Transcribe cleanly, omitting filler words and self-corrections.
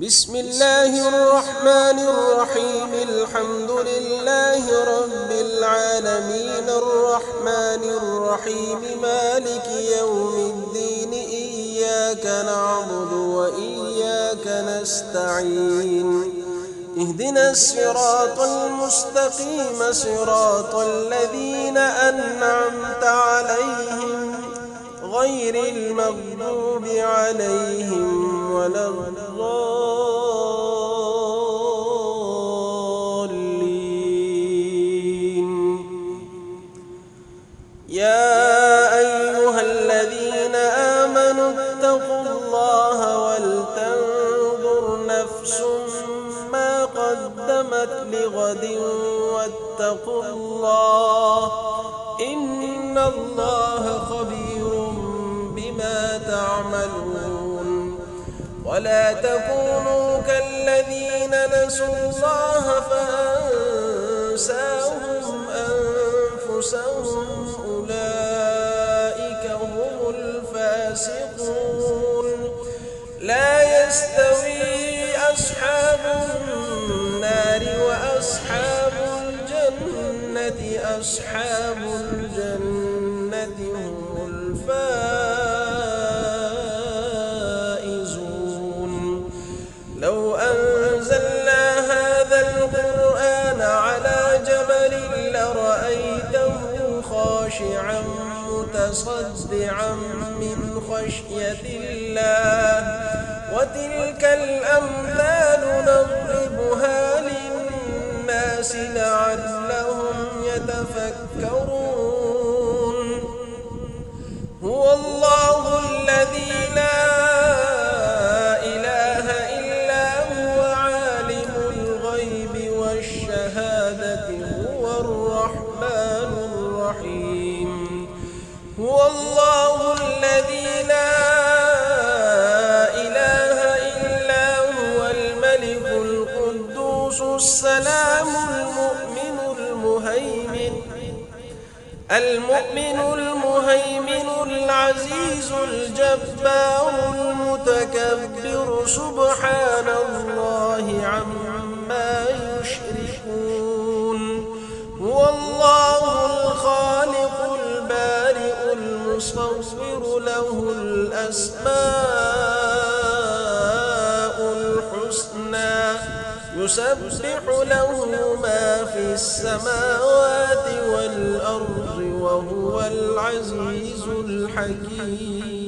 بسم الله الرحمن الرحيم. الحمد لله رب العالمين الرحمن الرحيم مالك يوم الدين. إياك نعبد وإياك نستعين. اهدنا الصراط المستقيم صراط الذين أنعمت عليهم غير المغضوب عليهم ولا الضالين. يا أيها الذين آمنوا اتقوا الله ولتنظر نفس ما قدمت لغد واتقوا الله إن الله خبير بما تعملون. ولا تكونوا كالذين نسوا الله فأنساهم أنفسهم أولئك هم الفاسقون. لا يستوي أصحاب النار وأصحاب الجنة أصحاب الجنة هم الفائزون. لو أنزلنا هذا القرآن على جبل لرأيته خاشعا متصدعا من خشية الله. وتلك الأمثال نضربها للناس لعلهم يتفكرون. هو الله الذي لا إله إلا هو عالم الغيب والشهادة هو الرحمن الرحيم. هو الله الذي لا إله إلا هو الملك القدوس السلام المؤمن المهيمن العزيز الجبار المتكبر سبحان الله عما يشركون. هو الله الخالق البارئ المصور له الأسماء الحسنى يسبح له ما في السماوات والأرض وهو العزيز الحكيم.